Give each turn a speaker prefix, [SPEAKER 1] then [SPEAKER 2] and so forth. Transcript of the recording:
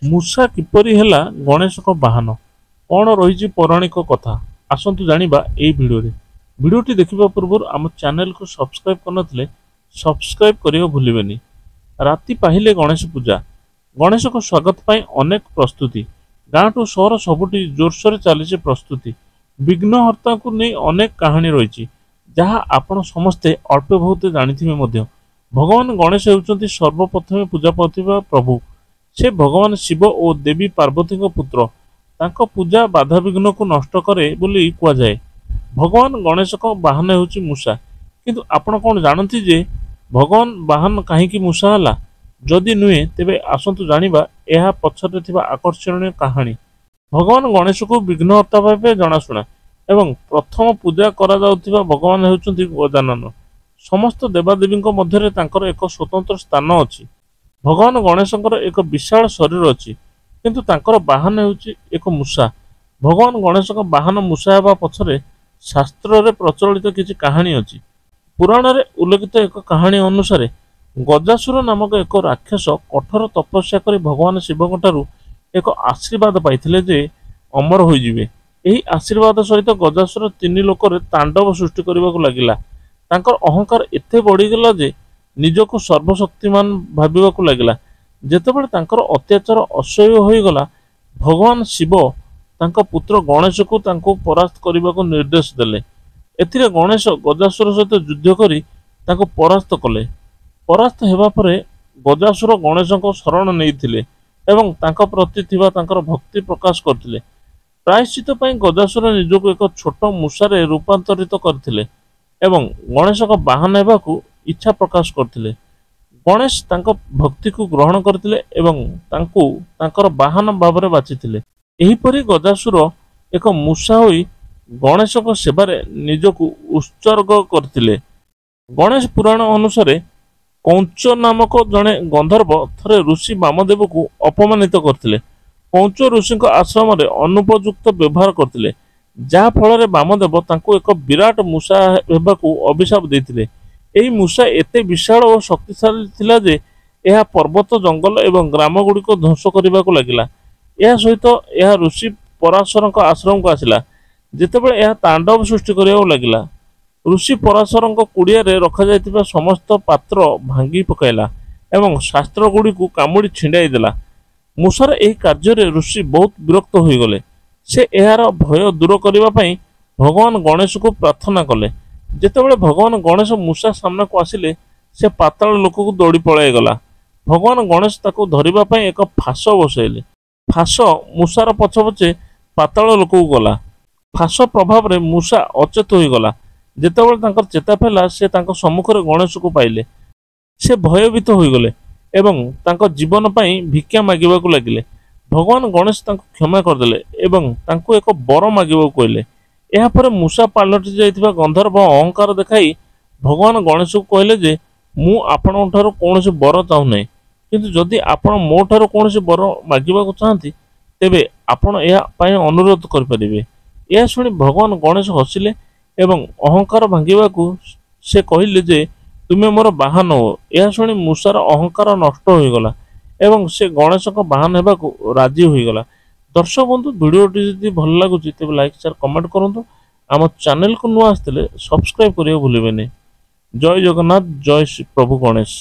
[SPEAKER 1] ମୂଷା କିପରି ହେଲା ଗଣେଶଙ୍କ ବାହନ? କ'ଣ ରହିଛି ପୌରାଣିକ କଥା? ଆସନ୍ତୁ ଜାଣିବା ଏହି ଭିଡ଼ିଓରେ। ଭିଡ଼ିଓଟି ଦେଖିବା ପୂର୍ବରୁ ଆମ ଚ୍ୟାନେଲକୁ ସବସ୍କ୍ରାଇବ୍ କରିନଥିଲେ ସବସ୍କ୍ରାଇବ୍ କରିବାକୁ ଭୁଲିବେନି। ରାତି ପାହିଲେ ଗଣେଶ ପୂଜା। ଗଣେଶଙ୍କ ସ୍ୱାଗତ ପାଇଁ ଅନେକ ପ୍ରସ୍ତୁତି। ଗାଁଠୁ ସହର ସବୁଠି ଜୋରସୋରରେ ଚାଲିଛି ପ୍ରସ୍ତୁତି। ବିଘ୍ନହର୍ତ୍ତାଙ୍କୁ ନେଇ ଅନେକ କାହାଣୀ ରହିଛି, ଯାହା ଆପଣ ସମସ୍ତେ ଅଳ୍ପ ବହୁତ ଜାଣିଥିବେ ମଧ୍ୟ। ଭଗବାନ ଗଣେଶ ହେଉଛନ୍ତି ସର୍ବପ୍ରଥମେ ପୂଜା ପାଉଥିବା ପ୍ରଭୁ। ସେ ଭଗବାନ ଶିବ ଓ ଦେବୀ ପାର୍ବତୀଙ୍କ ପୁତ୍ର। ତାଙ୍କ ପୂଜା ବାଧାବିଘ୍ନକୁ ନଷ୍ଟ କରେ ବୋଲି କୁହାଯାଏ। ଭଗବାନ ଗଣେଶଙ୍କ ବାହନ ହେଉଛି ମୂଷା। କିନ୍ତୁ ଆପଣ କ'ଣ ଜାଣନ୍ତି ଯେ ଭଗବାନ ବାହନ କାହିଁକି ମୂଷା ହେଲା? ଯଦି ନୁହେଁ, ତେବେ ଆସନ୍ତୁ ଜାଣିବା ଏହା ପଛରେ ଥିବା ଆକର୍ଷଣୀୟ କାହାଣୀ। ଭଗବାନ ଗଣେଶଙ୍କୁ ବିଘ୍ନହର୍ତ୍ତା ଭାବେ ଜଣାଶୁଣା ଏବଂ ପ୍ରଥମ ପୂଜା କରାଯାଉଥିବା ଭଗବାନ ହେଉଛନ୍ତି ଗଜାନନ। ସମସ୍ତ ଦେବାଦେବୀଙ୍କ ମଧ୍ୟରେ ତାଙ୍କର ଏକ ସ୍ୱତନ୍ତ୍ର ସ୍ଥାନ ଅଛି। ଭଗବାନ ଗଣେଶଙ୍କର ଏକ ବିଶାଳ ଶରୀର ଅଛି, କିନ୍ତୁ ତାଙ୍କର ବାହନ ହେଉଛି ଏକ ମୂଷା। ଭଗବାନ ଗଣେଶଙ୍କ ବାହନ ମୂଷା ହେବା ପଛରେ ଶାସ୍ତ୍ରରେ ପ୍ରଚଳିତ କିଛି କାହାଣୀ ଅଛି। ପୁରାଣରେ ଉଲ୍ଲେଖିତ ଏକ କାହାଣୀ ଅନୁସାରେ ଗଜାସୁର ନାମକ ଏକ ରାକ୍ଷସ କଠୋର ତପସ୍ୟା କରି ଭଗବାନ ଶିବଙ୍କଠାରୁ ଏକ ଆଶୀର୍ବାଦ ପାଇଥିଲେ ଯେ ଅମର ହୋଇଯିବେ। ଏହି ଆଶୀର୍ବାଦ ସହିତ ଗଜାସୁର 3 ଲୋକରେ ତାଣ୍ଡବ ସୃଷ୍ଟି କରିବାକୁ ଲାଗିଲା। ତାଙ୍କର ଅହଙ୍କାର ଏତେ ବଢ଼ିଗଲା ଯେ ନିଜକୁ ସର୍ବଶକ୍ତିମାନ ଭାବିବାକୁ ଲାଗିଲା। ଯେତେବେଳେ ତାଙ୍କର ଅତ୍ୟାଚାର ଅସହ୍ୟ ହୋଇଗଲା, ଭଗବାନ ଶିବ ତାଙ୍କ ପୁତ୍ର ଗଣେଶକୁ ତାଙ୍କୁ ପରାସ୍ତ କରିବାକୁ ନିର୍ଦ୍ଦେଶ ଦେଲେ। ଏଥିରେ ଗଣେଶ ଗଜାସୁର ସହିତ ଯୁଦ୍ଧ କରି ତାଙ୍କୁ ପରାସ୍ତ କଲେ। ପରାସ୍ତ ହେବା ପରେ ଗଜାସୁର ଗଣେଶଙ୍କ ଶରଣ ନେଇଥିଲେ ଏବଂ ତାଙ୍କ ପ୍ରତି ଥିବା ତାଙ୍କର ଭକ୍ତି ପ୍ରକାଶ କରିଥିଲେ। ପ୍ରାୟଶ୍ଚିତ ପାଇଁ ଗଜାସୁର ନିଜକୁ ଏକ ଛୋଟ ମୂଷାରେ ରୂପାନ୍ତରିତ କରିଥିଲେ ଏବଂ ଗଣେଶଙ୍କ ବାହନ ହେବାକୁ ଇଚ୍ଛା ପ୍ରକାଶ କରିଥିଲେ। ଗଣେଶ ତାଙ୍କ ଭକ୍ତିକୁ ଗ୍ରହଣ କରିଥିଲେ ଏବଂ ତାଙ୍କୁ ତାଙ୍କର ବାହନ ଭାବରେ ବାଛିଥିଲେ। ଏହିପରି ଗଜାସୁର ଏକ ମୂଷା ହୋଇ ଗଣେଶଙ୍କ ସେବାରେ ନିଜକୁ ଉତ୍ସର୍ଗ କରିଥିଲେ। ଗଣେଶ ପୁରାଣ ଅନୁସାରେ କୌଞ୍ଚ ନାମକ ଜଣେ ଗନ୍ଧର୍ବ ଥରେ ଋଷି ବାମଦେବକୁ ଅପମାନିତ କରିଥିଲେ। କୌଞ୍ଚ ଋଷିଙ୍କ ଆଶ୍ରମରେ ଅନୁପଯୁକ୍ତ ବ୍ୟବହାର କରିଥିଲେ, ଯାହା ଫଳରେ ବାମଦେବ ତାଙ୍କୁ ଏକ ବିରାଟ ମୂଷା ହେବାକୁ ଅଭିଶାପ ଦେଇଥିଲେ। ଏହି ମୂଷା ଏତେ ବିଶାଳ ଓ ଶକ୍ତିଶାଳୀ ଥିଲା ଯେ ଏହା ପର୍ବତ, ଜଙ୍ଗଲ ଏବଂ ଗ୍ରାମଗୁଡ଼ିକ ଧ୍ୱଂସ କରିବାକୁ ଲାଗିଲା। ଏହା ସହିତ ଏହା ଋଷି ପରାଶରଙ୍କ ଆଶ୍ରମକୁ ଆସିଲା। ଯେତେବେଳେ ଏହା ତାଣ୍ଡବ ସୃଷ୍ଟି କରିବାକୁ ଲାଗିଲା, ଋଷି ପରାଶରଙ୍କ କୁଡ଼ିଆରେ ରଖାଯାଇଥିବା ସମସ୍ତ ପାତ୍ର ଭାଙ୍ଗି ପକାଇଲା ଏବଂ ଶାସ୍ତ୍ରଗୁଡ଼ିକୁ କାମୁଡ଼ି ଛିଣ୍ଡାଇ ଦେଲା। ମୂଷାର ଏହି କାର୍ଯ୍ୟରେ ଋଷି ବହୁତ ବିରକ୍ତ ହୋଇଗଲେ। ସେ ଏହାର ଭୟ ଦୂର କରିବା ପାଇଁ ଭଗବାନ ଗଣେଶଙ୍କୁ ପ୍ରାର୍ଥନା କଲେ। ଯେତେବେଳେ ଭଗବାନ ଗଣେଶ ମୂଷା ସାମ୍ନାକୁ ଆସିଲେ, ସେ ପାତାଳ ଲୋକକୁ ଦୌଡ଼ି ପଳାଇଗଲା। ଭଗବାନ ଗଣେଶ ତାକୁ ଧରିବା ପାଇଁ ଏକ ଫାଶ ବସାଇଲେ। ଫାଶ ମୂଷାର ପଛେ ପଛେ ପାତାଳ ଲୋକକୁ ଗଲା। ଫାଶ ପ୍ରଭାବରେ ମୂଷା ଅଚେତ ହୋଇଗଲା। ଯେତେବେଳେ ତାଙ୍କର ଚେତା ଫେରିଲା, ସେ ତାଙ୍କ ସମ୍ମୁଖରେ ଗଣେଶକୁ ପାଇଲେ। ସେ ଭୟଭୀତ ହୋଇଗଲେ ଏବଂ ତାଙ୍କ ଜୀବନ ପାଇଁ ଭିକ୍ଷା ମାଗିବାକୁ ଲାଗିଲେ। ଭଗବାନ ଗଣେଶ ତାଙ୍କୁ କ୍ଷମା କରିଦେଲେ ଏବଂ ତାଙ୍କୁ ଏକ ବର ମାଗିବାକୁ କହିଲେ। ଏହାପରେ ମୂଷା ପାଲଟି ଯାଇଥିବା ଗନ୍ଧର୍ବ ଅହଙ୍କାର ଦେଖାଇ ଭଗବାନ ଗଣେଶଙ୍କୁ କହିଲେ ଯେ ମୁଁ ଆପଣଙ୍କଠାରୁ କୌଣସି ବର ଚାହୁଁନାହିଁ, କିନ୍ତୁ ଯଦି ଆପଣ ମୋ ଠାରୁ କୌଣସି ବର ମାଗିବାକୁ ଚାହାନ୍ତି, ତେବେ ଆପଣ ଏହା ପାଇଁ ଅନୁରୋଧ କରିପାରିବେ। ଏହା ଶୁଣି ଭଗବାନ ଗଣେଶ ହସିଲେ ଏବଂ ଅହଙ୍କାର ଭାଙ୍ଗିବାକୁ ସେ କହିଲେ ଯେ ତୁମେ ମୋର ବାହନ ହୁଅ। ଏହା ଶୁଣି ମୂଷାର ଅହଙ୍କାର ନଷ୍ଟ ହୋଇଗଲା ଏବଂ ସେ ଗଣେଶଙ୍କ ବାହନ ହେବାକୁ ରାଜି ହୋଇଗଲା। ଦର୍ଶକ ବନ୍ଧୁ, ଭିଡ଼ିଓଟି ଯଦି ଭଲ ଲାଗୁଛି ତେବେ ଲାଇକ୍, ସେୟାର, କମେଣ୍ଟ କରନ୍ତୁ। ଆମ ଚ୍ୟାନେଲକୁ ନୂଆ ଆସିଥିଲେ ସବସ୍କ୍ରାଇବ୍ କରିବାକୁ ଭୁଲିବେନି। ଜୟ ଜଗନ୍ନାଥ, ଜୟ ଶ୍ରୀ ପ୍ରଭୁ ଗଣେଶ।